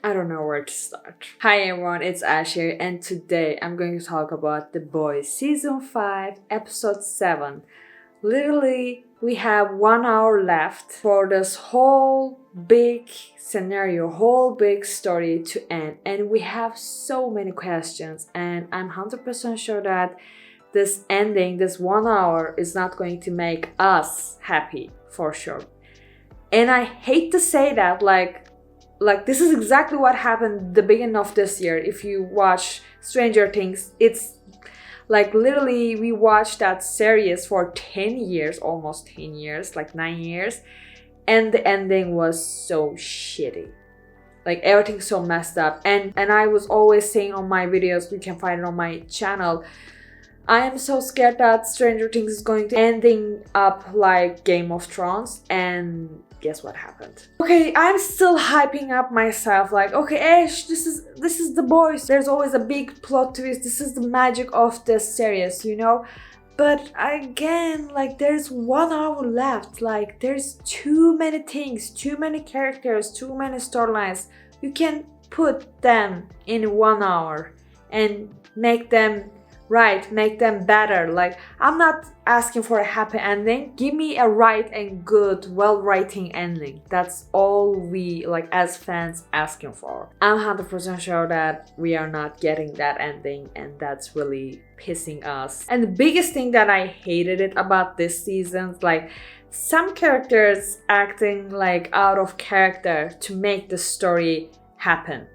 I don't know where to start. Hi everyone, it's Ash here, and today I'm going to talk about The Boys Season 5, Episode 7. Literally, we have 1 hour left for this whole big scenario, whole big story to end, and we have so many questions, and I'm 100% sure that this ending, this 1 hour, is not going to make us happy, for sure. And I hate to say that, like this is exactly what happened the beginning of this year. If you watch Stranger Things, it's like literally we watched that series for 10 years, almost 10 years, like 9 years, and the ending was so shitty. Like everything's so messed up. And I was always saying on my videos, you can find it on my channel, I am so scared that Stranger Things is going to ending up like Game of Thrones, and guess what happened? Okay, I'm still hyping up myself like, okay, Ash, this is The Boys. There's always a big plot twist. This is the magic of this series, you know? But again, like there's 1 hour left. Like there's too many things, too many characters, too many storylines. You can put them in 1 hour and make them right, make them better. Like I'm not asking for a happy ending. Give me a right and good, well-writing ending. That's all we, like as fans, asking for. I'm 100% sure that we are not getting that ending, and that's really pissing us. And the biggest thing that I hated it about this season, like some characters acting like out of character to make the story happen.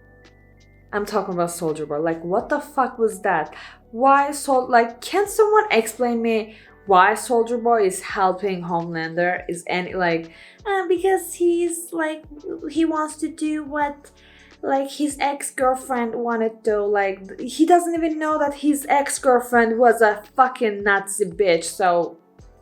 I'm talking about Soldier Boy. Like, what the fuck was that? Why can someone explain me why Soldier Boy is helping Homelander? Is any because he's like, he wants to do what like his ex-girlfriend wanted to. Like he doesn't even know that his ex-girlfriend was a fucking Nazi bitch. So,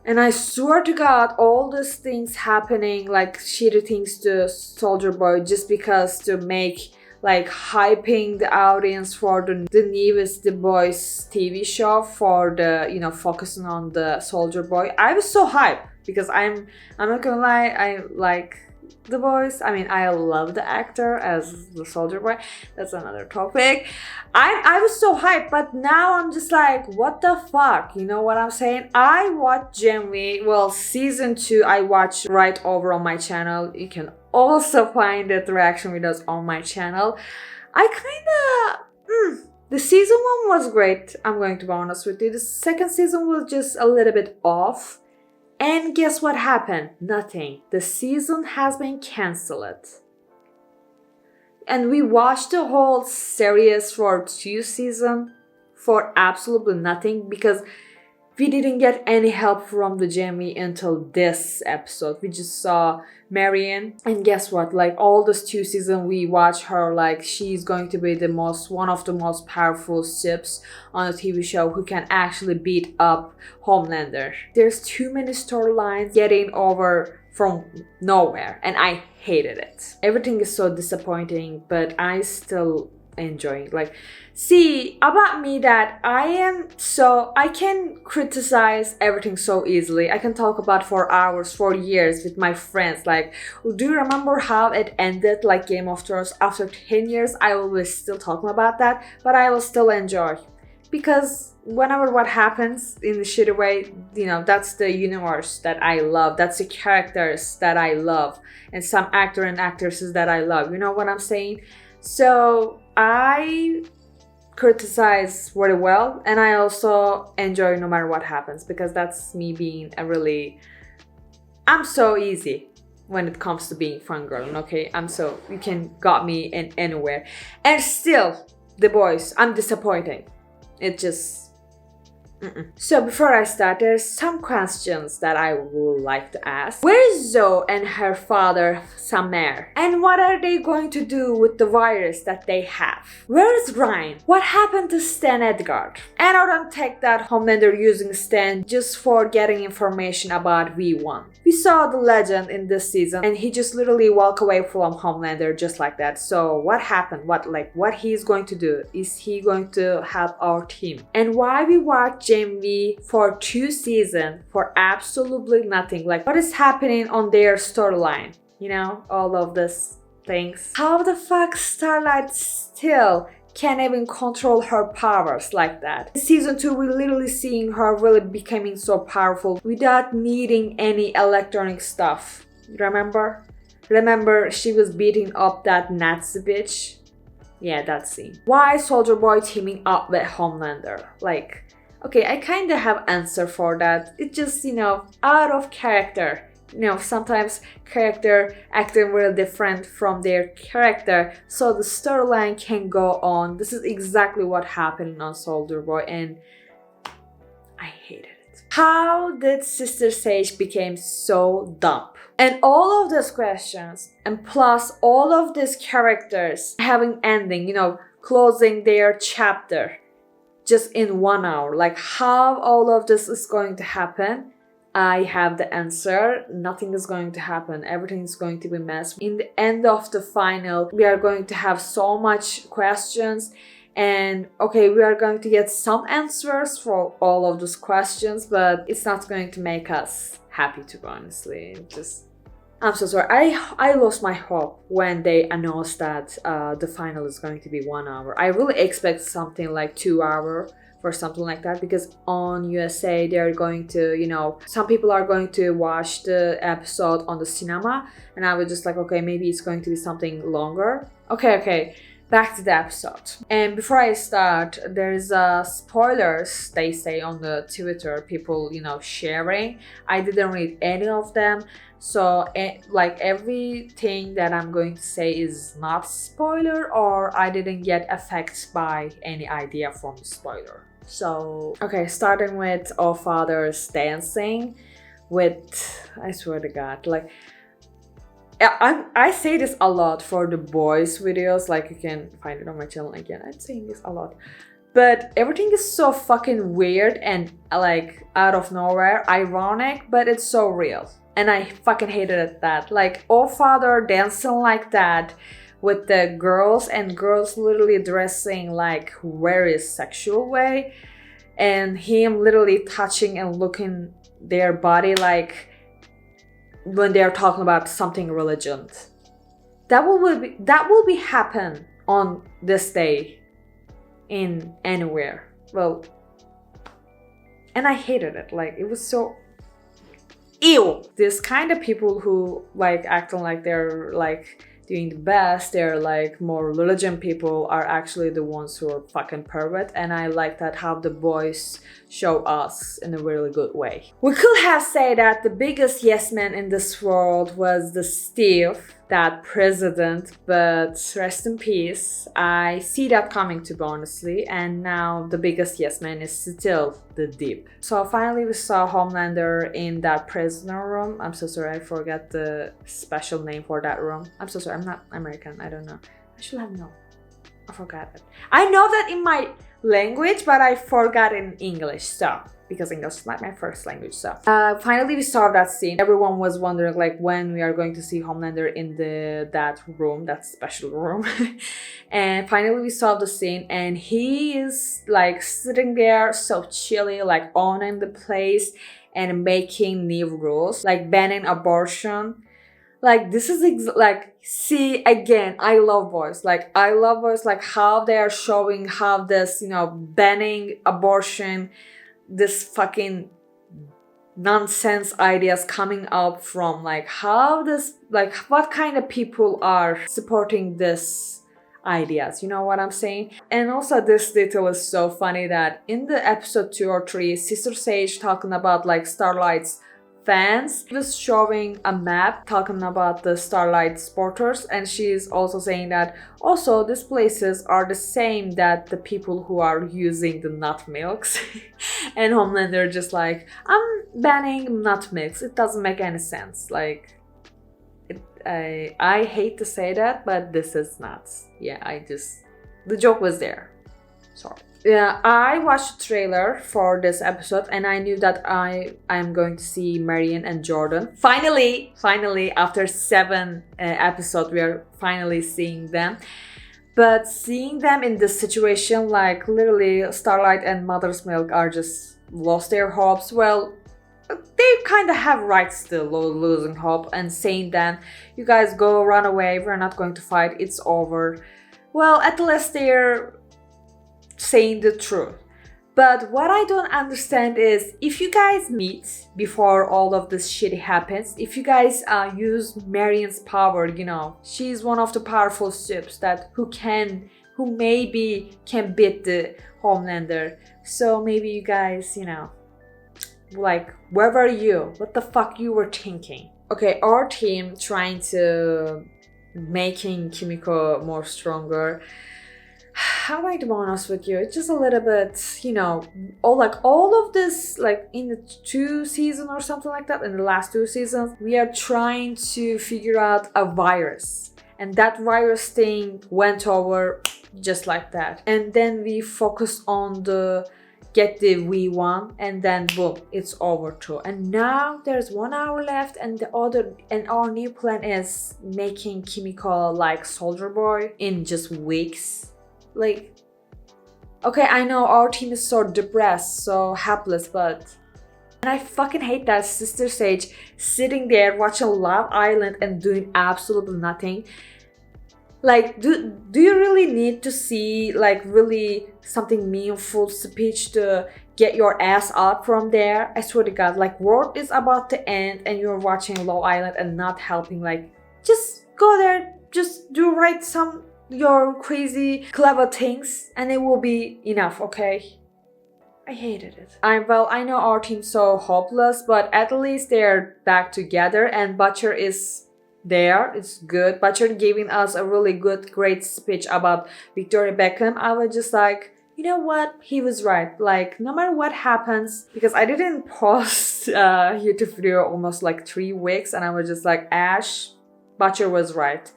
and I swear to God, all these things happening, like shitty things to Soldier Boy, just because to make like hyping the audience for the newest The Boys TV show, for the, you know, focusing on the Soldier Boy. I was so hyped because I'm not gonna lie, I like The Boys. I mean, I love the actor as the Soldier Boy. That's another topic. I was so hyped, but now I'm just like, what the fuck? You know what I'm saying? I watched Gen V, well, season 2 I watched right over on my channel. You can also find the reaction videos on my channel. The season 1 was great, I'm going to be honest with you. The second season was just a little bit off. And guess what happened? Nothing. The season has been cancelled. And we watched the whole series for 2 seasons for absolutely nothing, because we didn't get any help from the Jamie until this episode. We just saw Marianne, and guess what? Like all those 2 seasons we watch her, like she's going to be one of the most powerful ships on a TV show who can actually beat up Homelander. There's too many storylines getting over from nowhere, and I hated it. Everything is so disappointing, but I still enjoying. Like, see, about me that I can criticize everything so easily. I can talk about for hours, for years with my friends. Like, do you remember how it ended, like Game of Thrones? After 10 years, I will still talking about that, but I will still enjoy. Because whenever what happens in the shitty way, you know, that's the universe that I love. That's the characters that I love. And some actor and actresses that I love. You know what I'm saying? So I criticize very well, and I also enjoy no matter what happens, because that's me being I'm so easy when it comes to being fangirl, okay? You can got me in anywhere. And still, The Boys, I'm disappointing. It just... So before I start, there's some questions that I would like to ask. Where is Zoe and her father Samer? And what are they going to do with the virus that they have? Where is Ryan? What happened to Stan Edgar? And I don't take that Homelander using Stan just for getting information about V1. We saw the legend in this season, and he just literally walked away from Homelander just like that. So what happened? What he's going to do? Is he going to help our team? And why we watch Gen V for 2 seasons for absolutely nothing? Like, what is happening on their storyline? You know, all of this things. How the fuck Starlight still can't even control her powers like that? In season 2, we're literally seeing her really becoming so powerful without needing any electronic stuff. Remember? Remember she was beating up that Nazi bitch? Yeah, that scene. Why Soldier Boy teaming up with Homelander? Like, okay, I kinda have answer for that. It's just, out of character. Sometimes character acting really different from their character, so the storyline can go on. This is exactly what happened on Soldier Boy, and I hated it. How did Sister Sage became so dumb? And all of these questions, and plus all of these characters having ending, closing their chapter just in 1 hour. Like, how all of this is going to happen? I have the answer. Nothing is going to happen. Everything is going to be messed. In the end of the final, we are going to have so much questions, and okay, we are going to get some answers for all of those questions, but it's not going to make us happy, to be honestly. I'm so sorry. I lost my hope when they announced that the final is going to be 1 hour. I really expect something like 2 hours for something like that, because on USA they're going to, some people are going to watch the episode on the cinema, and I was just like, okay, maybe it's going to be something longer. Okay, back to the episode. And before I start, there's spoilers they say on the Twitter, people sharing. I didn't read any of them, so like everything that I'm going to say is not spoiler, or I didn't get affected by any idea from the spoiler. So okay, starting with All Father's dancing with, I swear to God, like I say this a lot for the boys videos, like you can find it on my channel again. I'm saying this a lot, but everything is so fucking weird and like out of nowhere, ironic, but it's so real, and I fucking hated that. Like All Father dancing like that with the girls, and girls literally dressing like very sexual way, and him literally touching and looking their body like when they're talking about something religion. That will be happen on this day in anywhere. Well, and I hated it. Like, it was so ew. This kind of people who like acting like they're like doing the best, they're like more religion people, are actually the ones who are fucking pervert. And I like that how the boys show us in a really good way. We could have said that the biggest yes man in this world was the Steve, that president, but rest in peace. I see that coming, to be honestly, and now the biggest yes man is still the Deep. So finally we saw Homelander in that prisoner room. I'm so sorry, I forgot the special name for that room. I'm so sorry, I'm not American, I don't know. I should have known. I forgot it. I know that in my language, but I forgot in English, so because English is not my first language. So finally we saw that scene. Everyone was wondering like when we are going to see Homelander in that room, that special room. And finally we saw the scene, and he is like sitting there so chilly, like owning the place and making new rules, like banning abortion. Like this is like, see, again, I love boys. Like I love boys, like how they are showing how this, banning abortion, this fucking nonsense ideas coming up from, like how this, like what kind of people are supporting this ideas, you know what I'm saying? And also this detail is so funny that in the episode 2 or 3, Sister Sage talking about like Starlight's fans, was showing a map talking about the Starlight supporters, and she's also saying that also these places are the same that the people who are using the nut milks. And Homelander just like, I'm banning nut milks, it doesn't make any sense. Like I hate to say that, but this is nuts. Yeah, the joke was there. Sorry. Yeah, I watched the trailer for this episode, and I knew that I am going to see Marion and Jordan. Finally, after 7 episodes, we are finally seeing them. But seeing them in this situation, like literally Starlight and Mother's Milk are just lost their hopes. Well, they kind of have right still losing hope and saying that you guys go run away, we're not going to fight, it's over. Well, at least they're saying the truth. But what I don't understand is if you guys meet before all of this shit happens, if you guys use Marion's power, she's one of the powerful ships who maybe can beat the Homelander. So maybe you guys, like, where were you? What the fuck you were thinking? Okay, our team trying to making Kimiko more stronger. How am I to be honest with you? It's just a little bit, all of this, like in the 2 seasons or something like that, in the last 2 seasons, we are trying to figure out a virus. And that virus thing went over just like that. And then we focus on get the V1 and then boom, it's over too. And now there's 1 hour left and our new plan is making Kimiko like Soldier Boy in just weeks. Like, okay, I know our team is so depressed, so helpless, but... And I fucking hate that Sister Sage sitting there watching Love Island and doing absolutely nothing. Like, do you really need to see, like, really something meaningful speech to get your ass out from there? I swear to God, like, world is about to end and you're watching Love Island and not helping. Like, just go there, just do your crazy clever things and it will be enough, okay? I hated it. I know our team's so hopeless, but at least they're back together and Butcher is there. It's good. Butcher giving us a really great speech about Victoria Beckham. I was just like, you know what? He was right. Like, no matter what happens, because I didn't post YouTube video almost like 3 weeks and I was just like, Ash, Butcher was right.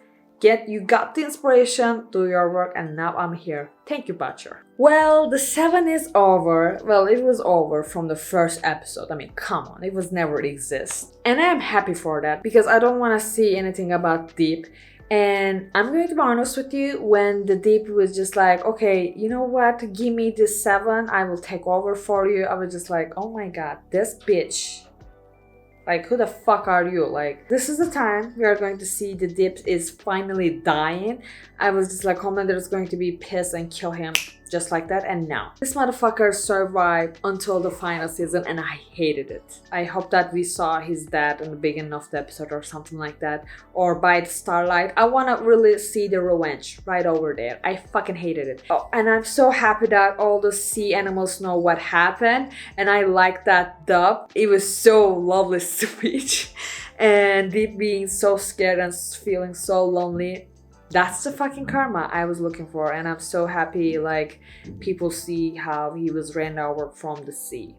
You got the inspiration, do your work, and now I'm here. Thank you, Butcher. Well, the 7 is over. Well, it was over from the first episode. I mean, come on, it was never exist. And I'm happy for that because I don't want to see anything about Deep. And I'm going to be honest with you, when the Deep was just like, okay, you know what, give me this 7, I will take over for you. I was just like, oh my god, this bitch. Like, who the fuck are you? Like, this is the time we are going to see the Deep is finally dying. I was just like, Homelander is going to be pissed and kill him just like that. And now, this motherfucker survived until the final season and I hated it. I hope that we saw his dad in the beginning of the episode or something like that. Or by the starlight. I want to really see the revenge right over there. I fucking hated it. Oh, and I'm so happy that all the sea animals know what happened. And I like that dub. It was so lovely speech. And Deep being so scared and feeling so lonely. That's the fucking karma I was looking for, and I'm so happy like people see how he was ran over from the sea.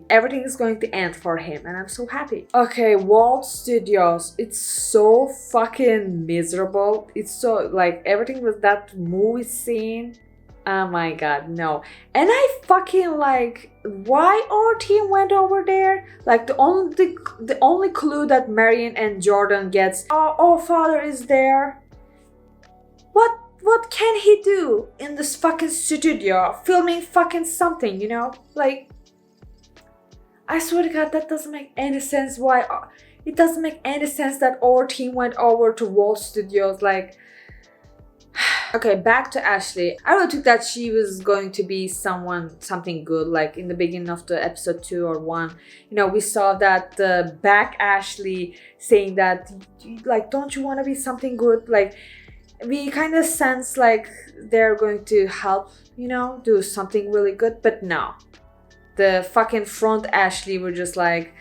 Everything is going to end for him and I'm so happy. Okay, Walt Studios, it's so fucking miserable. It's so like everything with that movie scene. Oh my god, no. And I fucking like why our team went over there. Like the only clue that Marion and Jordan gets, oh father is there. What can he do in this fucking studio filming fucking something, Like, I swear to God, that doesn't make any sense. Why? It doesn't make any sense that our team went over to Walt Studios. Like, okay, back to Ashley. I really took that she was going to be something good. Like in the beginning of the episode 2 or 1, we saw that back Ashley saying that, like, don't you want to be something good? Like, we kind of sense like they're going to help, do something really good. But no. The fucking front Ashley were just like,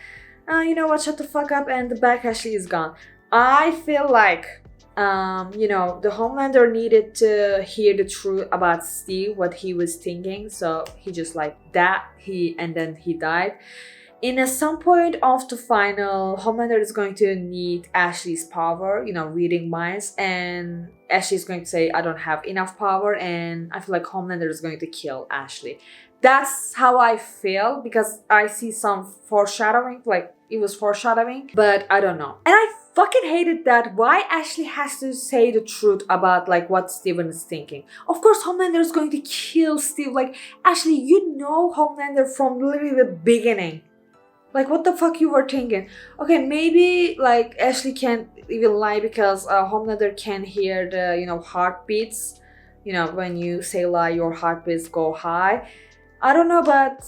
you know what, shut the fuck up, and the back Ashley is gone. I feel like, the Homelander needed to hear the truth about Steve, what he was thinking. So he just like that, and then he died. In some point of the final, Homelander is going to need Ashley's power, reading minds, and Ashley's going to say, I don't have enough power, and I feel like Homelander is going to kill Ashley. That's how I feel, because I see some foreshadowing, like it was foreshadowing, but I don't know. And I fucking hated that why Ashley has to say the truth about like what Steven is thinking. Of course Homelander is going to kill Steve. Like, Ashley, Homelander from literally the beginning. Like, what the fuck you were thinking? Okay, maybe like Ashley can't even lie because Homelander can hear the heartbeats. When you say lie, your heartbeats go high. I don't know, but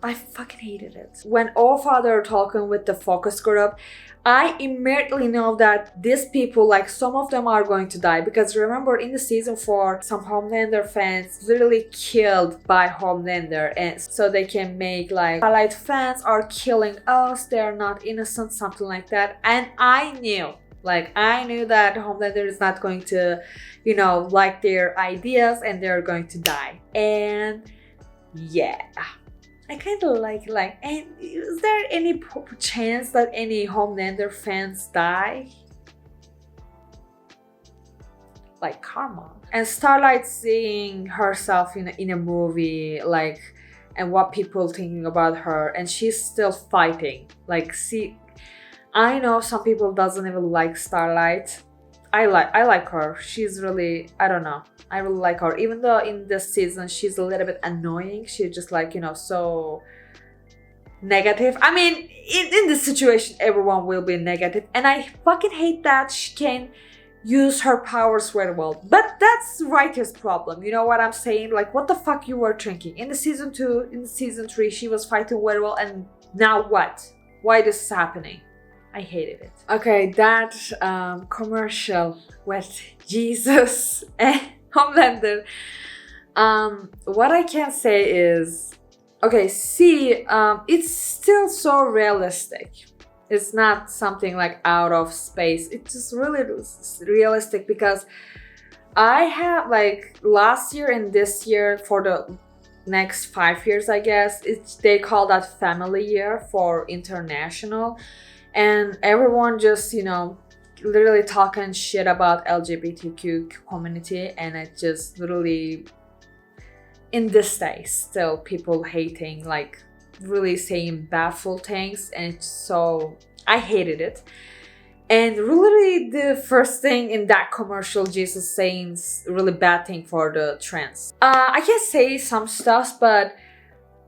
I fucking hated it. When all father talking with the focus group, I immediately know that these people, like some of them are going to die. Because remember in the season 4, some Homelander fans literally killed by Homelander. And so they can make like, Starlight fans are killing us, they're not innocent, something like that. And I knew that Homelander is not going to, like their ideas and they're going to die. And yeah. I kind of like, and is there any chance that any Homelander fans die? Like, come on. And Starlight seeing herself in a movie, like, and what people thinking about her, and she's still fighting. Like, see, I know some people doesn't even like Starlight. I like her. She's really, I don't know. I really like her. Even though in this season she's a little bit annoying. She's just like, so negative. I mean, in this situation, everyone will be negative. And I fucking hate that she can use her powers very well. But that's writer's problem. You know what I'm saying? Like, what the fuck you were thinking? In the season 2, in the season 3, she was fighting very well. And now what? Why this is happening? I hated it. Okay, that commercial with Jesus and Homelander. What I can say is, okay, see, it's still so realistic. It's not something like out of space. It's just really realistic because I have like last year and this year for the next 5 years, I guess, they call that family year for international. And everyone just, literally talking shit about LGBTQ community, and it just literally, in this day, still people hating, like really saying baffled things, and it's so, I hated it. And really the first thing in that commercial, Jesus saying really bad thing for the trans. I can say some stuff, but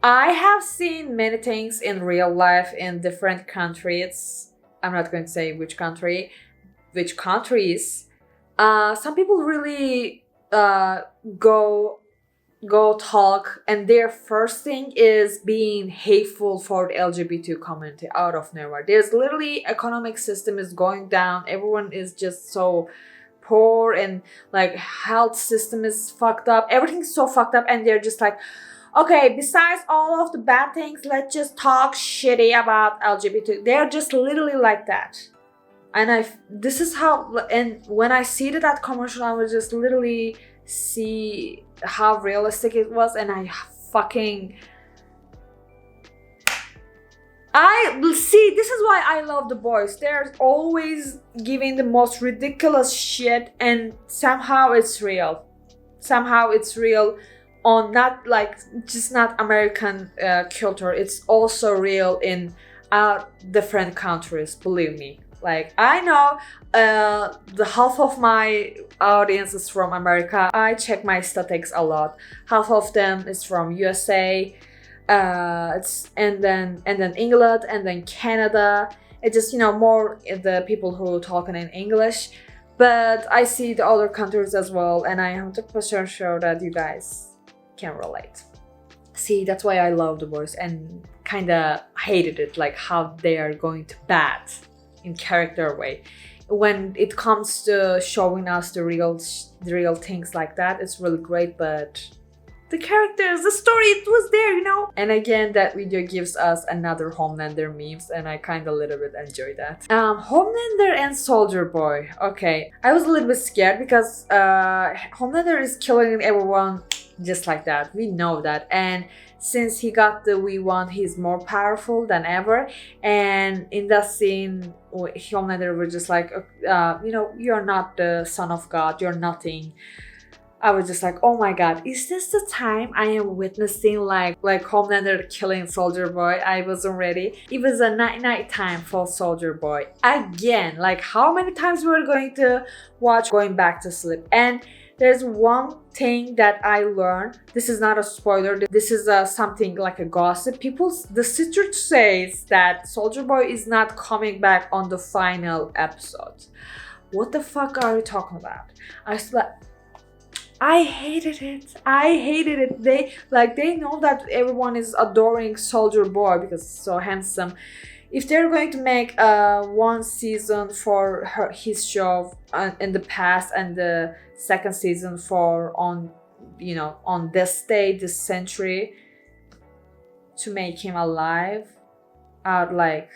I have seen many things in real life in different countries. I'm not going to say which countries. Some people really go talk, and their first thing is being hateful for the LGBT community out of nowhere. There's literally economic system is going down. Everyone is just so poor, and like health system is fucked up. Everything's so fucked up, and they're just like, okay, besides all of the bad things, let's just talk shitty about LGBT. They're just literally like that. And this is how, and when I see that commercial, I would just literally see how realistic it was, and I see, this is why I love The Boys. They're always giving the most ridiculous shit, and somehow it's real. On not like just not American culture. It's also real in different countries, believe me. Like, I know the half of my audience is from America. I check my statistics a lot. Half of them is from USA, and then England, and then Canada. It's just more the people who talking in English. But I see the other countries as well, and I am 100% sure that you guys can relate. See, that's why I love The Boys and kind of hated it, like how they are going to bad in character way. When it comes to showing us the real things like that, it's really great, but the characters, the story, it was there. And again, that video gives us another Homelander memes, and I kind of a little bit enjoy that. Homelander and Soldier Boy. Okay, I was a little bit scared because Homelander is killing everyone just like that. We know that, and since he got the V1, he's more powerful than ever. And in that scene, Homelander was just like, you're not the son of God, you're nothing. I was just like, oh my god, is this the time I am witnessing like Homelander killing Soldier Boy? I wasn't ready. It was a night time for Soldier Boy. Again, like how many times we were going to watch going back to sleep? And there's one thing that I learned. This is not a spoiler. This is something like a gossip. The sister says that Soldier Boy is not coming back on the final episode. What the fuck are you talking about? I hated it. I hated it. They know that everyone is adoring Soldier Boy because he's so handsome. If they're going to make one season for his show in the past and the second season for on this day, this century, to make him alive, I'd like,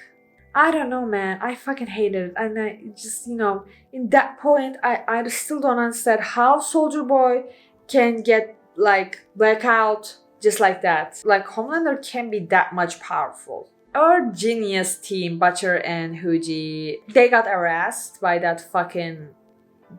I don't know, man. I fucking hated it. And I just, in that point, I still don't understand how Soldier Boy can get, like, blackout just like that. Like, Homelander can be that much powerful. Our genius team, Butcher and Huji, they got arrested by that fucking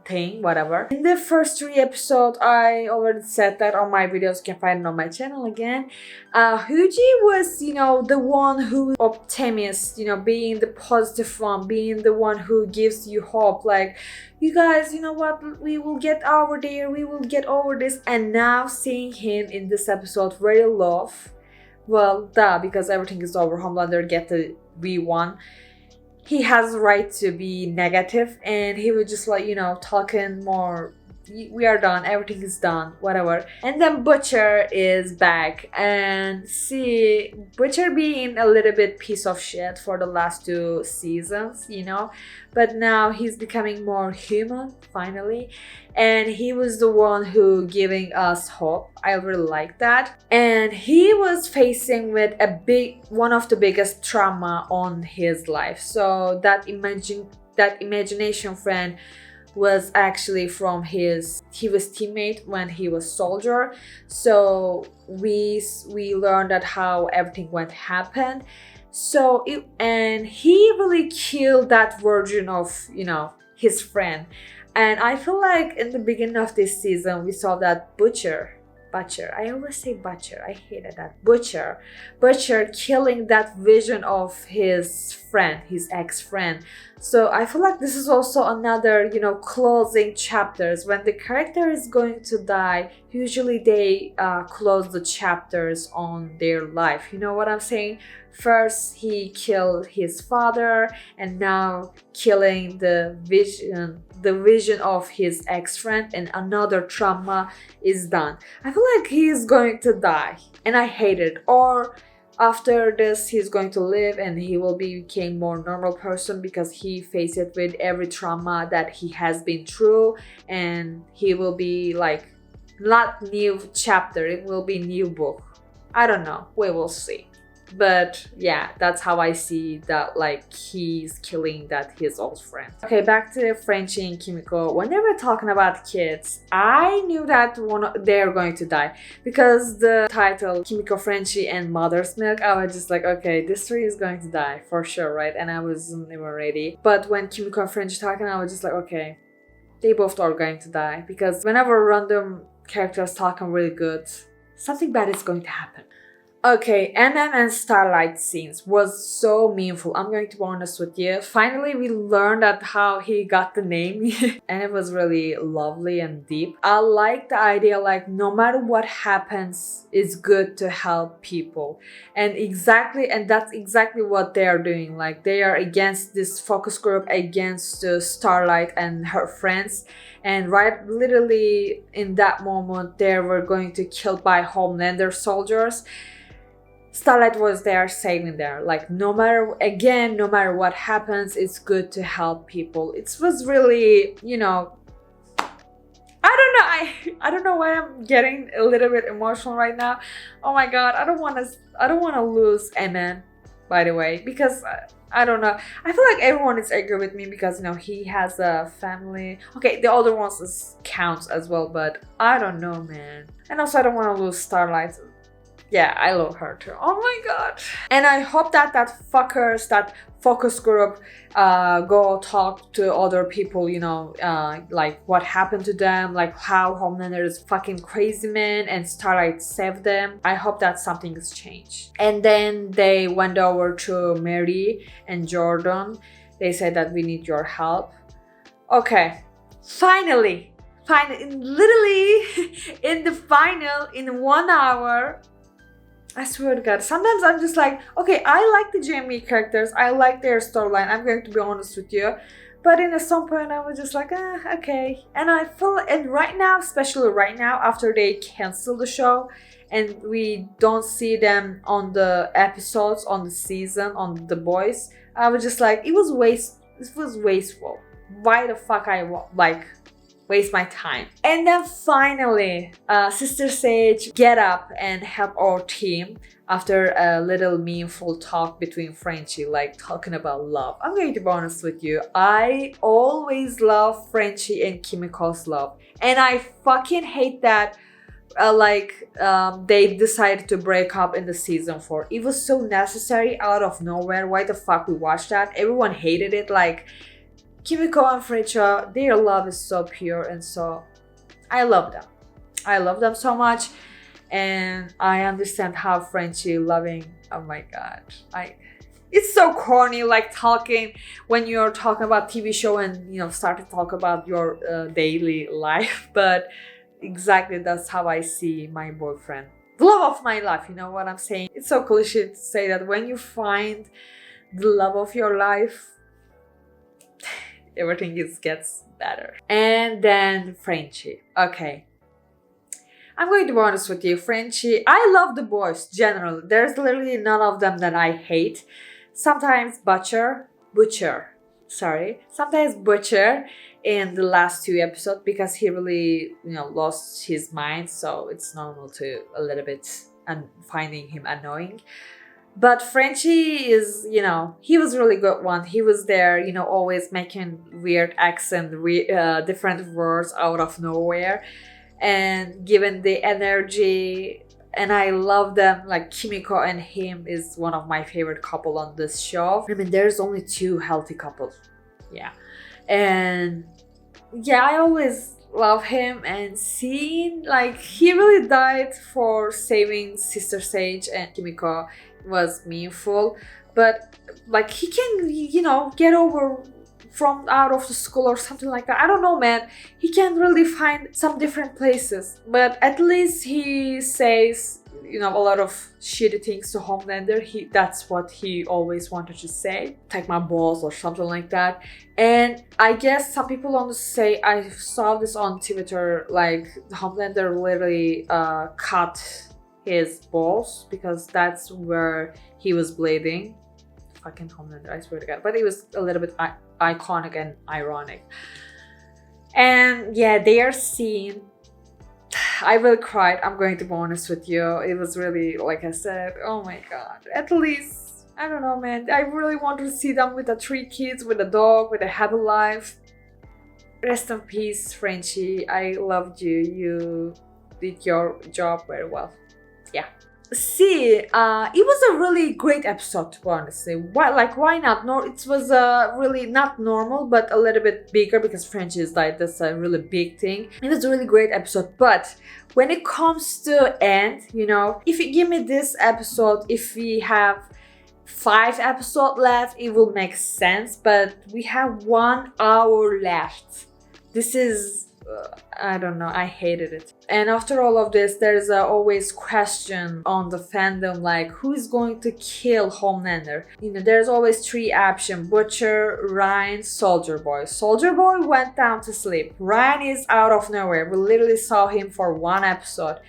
thing, whatever. In the first 3 episodes, I already said that on my videos. You can find it on my channel again. Huji was, the one who optimist, being the positive one, being the one who gives you hope. Like, you guys, you know what? We will get over there. We will get over this. And now seeing him in this episode very low. Well, because everything is over. Homelander get the V1. He has the right to be negative, and he would just talking more. We are done, everything is done, whatever. And then Butcher is back, and see, Butcher being a little bit piece of shit for the last 2 seasons, but now he's becoming more human finally, and he was the one who giving us hope. I really like that. And he was facing with one of the biggest trauma on his life. So that imagination friend was actually from he was teammate when he was soldier. So we learned that how everything happened. So and he really killed that version of his friend. And I feel like in the beginning of this season we saw that Butcher, I always say Butcher, I hated that. Butcher killing that vision of his friend, his ex-friend. So I feel like this is also another, closing chapters. When the character is going to die, usually they close the chapters on their life. You know what I'm saying? First, he killed his father, and now killing the vision of his ex-friend, and another trauma is done. I feel like he is going to die, and I hate it. Or after this, he's going to live and he will become more normal person because he faced it with every trauma that he has been through, and he will be like not new chapter, it will be new book. I don't know, we will see. But yeah, that's how I see that, like, he's killing his old friend. Okay, back to Frenchie and Kimiko. When they were talking about kids, I knew that they're going to die because the title Kimiko, Frenchie, and Mother's Milk, I was just like, okay, this 3 is going to die for sure, right? And I wasn't even ready. But when Kimiko and Frenchie talking, I was just like, okay, they both are going to die, because whenever random characters talking really good, something bad is going to happen. Okay, MM and Starlight scenes was so meaningful. I'm going to be honest with you. Finally, we learned that how he got the name and it was really lovely and deep. I like the idea, like, no matter what happens, it's good to help people. And that's exactly what they are doing. Like, they are against this focus group, against Starlight and her friends. And right, literally in that moment, they were going to kill by Homelander soldiers. Starlight was there saving them. Like, no matter what happens, it's good to help people. It was really, I don't know why I'm getting a little bit emotional right now. Oh my god, I don't want to lose MM, by the way, because I don't know. I feel like everyone is angry with me because he has a family. Okay, the other ones counts as well, but I don't know, man. And also I don't want to lose Starlight. Yeah, I love her too. Oh my god. And I hope that that focus group go talk to other people, like what happened to them, like how Homelander is fucking crazy man and Starlight saved them. I hope that something has changed. And then they went over to Mary and Jordan. They said that we need your help. Okay, finally, literally in the final, in 1 hour, I swear to God, sometimes I'm just like, okay, I like the Jamie characters, I like their storyline, I'm going to be honest with you. But in some point, I was just like, okay. And I feel, and right now, especially right now, after they cancel the show, and we don't see them on the episodes, on the season, on The Boys, I was just like, it was wasteful. Why the fuck waste my time? And then finally, Sister Sage get up and help our team after a little meaningful talk between Frenchie, like talking about love. I'm going to be honest with you, I always love Frenchie and Kimiko's love, and I fucking hate that they decided to break up in the season 4. It was so necessary out of nowhere. Why the fuck we watched that? Everyone hated it. Like, Kimiko and Frenchie, their love is so pure, and so I love them. I love them so much, and I understand how Frenchie loving. Oh my god, it's so corny, like talking when you're talking about TV show and start to talk about your daily life, but exactly that's how I see my boyfriend, the love of my life. You know what I'm saying? It's so cliche to say that when you find the love of your life, everything gets better. And then Frenchie. Okay, I'm going to be honest with you, Frenchie. I love the boys generally. There's literally none of them that I hate. Sometimes Butcher in the last 2 episodes, because he really lost his mind, so it's normal to a little bit and finding him annoying. But Frenchie is, he was really good one. He was there, always making weird accent, different words out of nowhere, and given the energy. And I love them. Like, Kimiko and him is one of my favorite couple on this show. I mean, there's only 2 healthy couples. Yeah. And yeah, I always love him, and seeing like he really died for saving Sister Sage and Kimiko was meaningful. But like, he can get over from out of the school or something like that. I don't know, man. He can really find some different places, but at least he says a lot of shitty things to Homelander. That's what he always wanted to say, take my balls or something like that. And I guess some people want to say, I saw this on Twitter, like Homelander literally cut his balls because that's where he was bleeding. Fucking Homelander, I swear to God. But it was a little bit iconic and ironic. And yeah, their scene, I really cried. I'm going to be honest with you. It was really, like I said, oh my god. At least, I don't know, man. I really want to see them with the 3 kids, with a dog, with a happy life. Rest in peace, Frenchie. I loved you. You did your job very well. Yeah. See, it was a really great episode, to be honest. Why not? No, it was really not normal, but a little bit bigger because French is like, that's a really big thing. It was a really great episode, but when it comes to end, if you give me this episode, if we have 5 episodes left, it will make sense, but we have 1 hour left. This is I don't know, I hated it. And after all of this, there's always question on the fandom, like, who is going to kill Homelander? There's always 3 options: Butcher, Ryan, Soldier Boy. Soldier Boy went down to sleep. Ryan is out of nowhere. We literally saw him for 1 episode.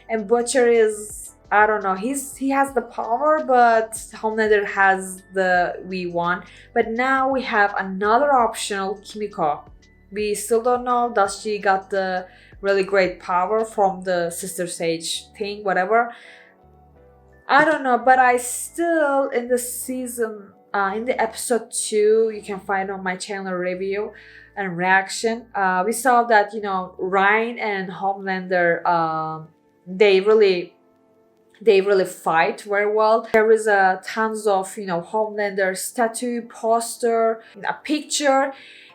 And Butcher is, I don't know, he has the power, but Homelander has the V1. But now we have another optional, Kimiko. We still don't know, does she got the really great power from the Sister Sage thing, whatever. I don't know, but I still, in the season, in the episode 2, you can find on my channel review and reaction, we saw that, Ryan and Homelander, they really they really fight very well. There is a tons of, you know, Homelander statue, poster, a picture,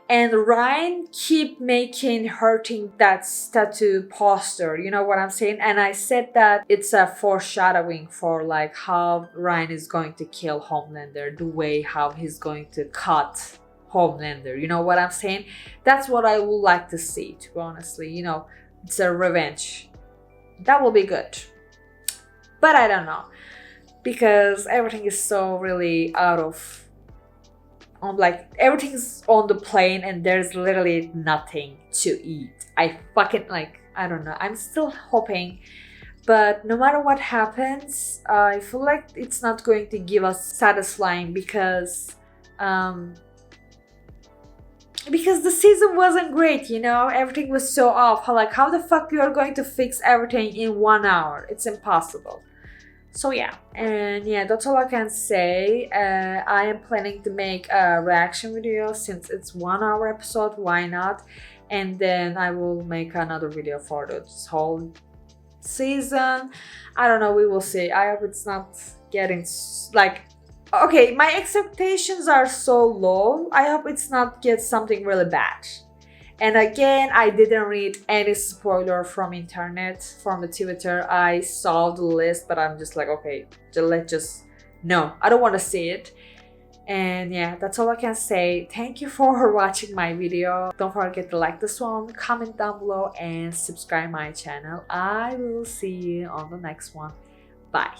and Ryan keep hurting that statue poster, you know what I'm saying? And I said that it's a foreshadowing for like how Ryan is going to kill Homelander, the way how he's going to cut Homelander, you know what I'm saying? That's what I would like to see, to be honestly, you know, it's a revenge. That will be good. But I don't know, because everything is so really out of, like everything's on the plane and there's literally nothing to eat. I fucking like, I don't know, I'm still hoping, but no matter what happens, I feel like it's not going to give us satisfying, because the season wasn't great, you know, everything was so off. Like, how the fuck you are going to fix everything in 1 hour? It's impossible. So yeah, and yeah, that's all I can say. I am planning to make a reaction video since it's 1 hour episode, why not? And then I will make another video for this whole season. I don't know, we will see. I hope it's not getting like, okay, my expectations are so low. I hope it's not get something really bad. And again, I didn't read any spoiler from internet, from the Twitter. I saw the list, but I'm just like, okay, let's just, no, I don't want to see it. And yeah, that's all I can say. Thank you for watching my video. Don't forget to like this one, comment down below, and subscribe my channel. I will see you on the next one. Bye.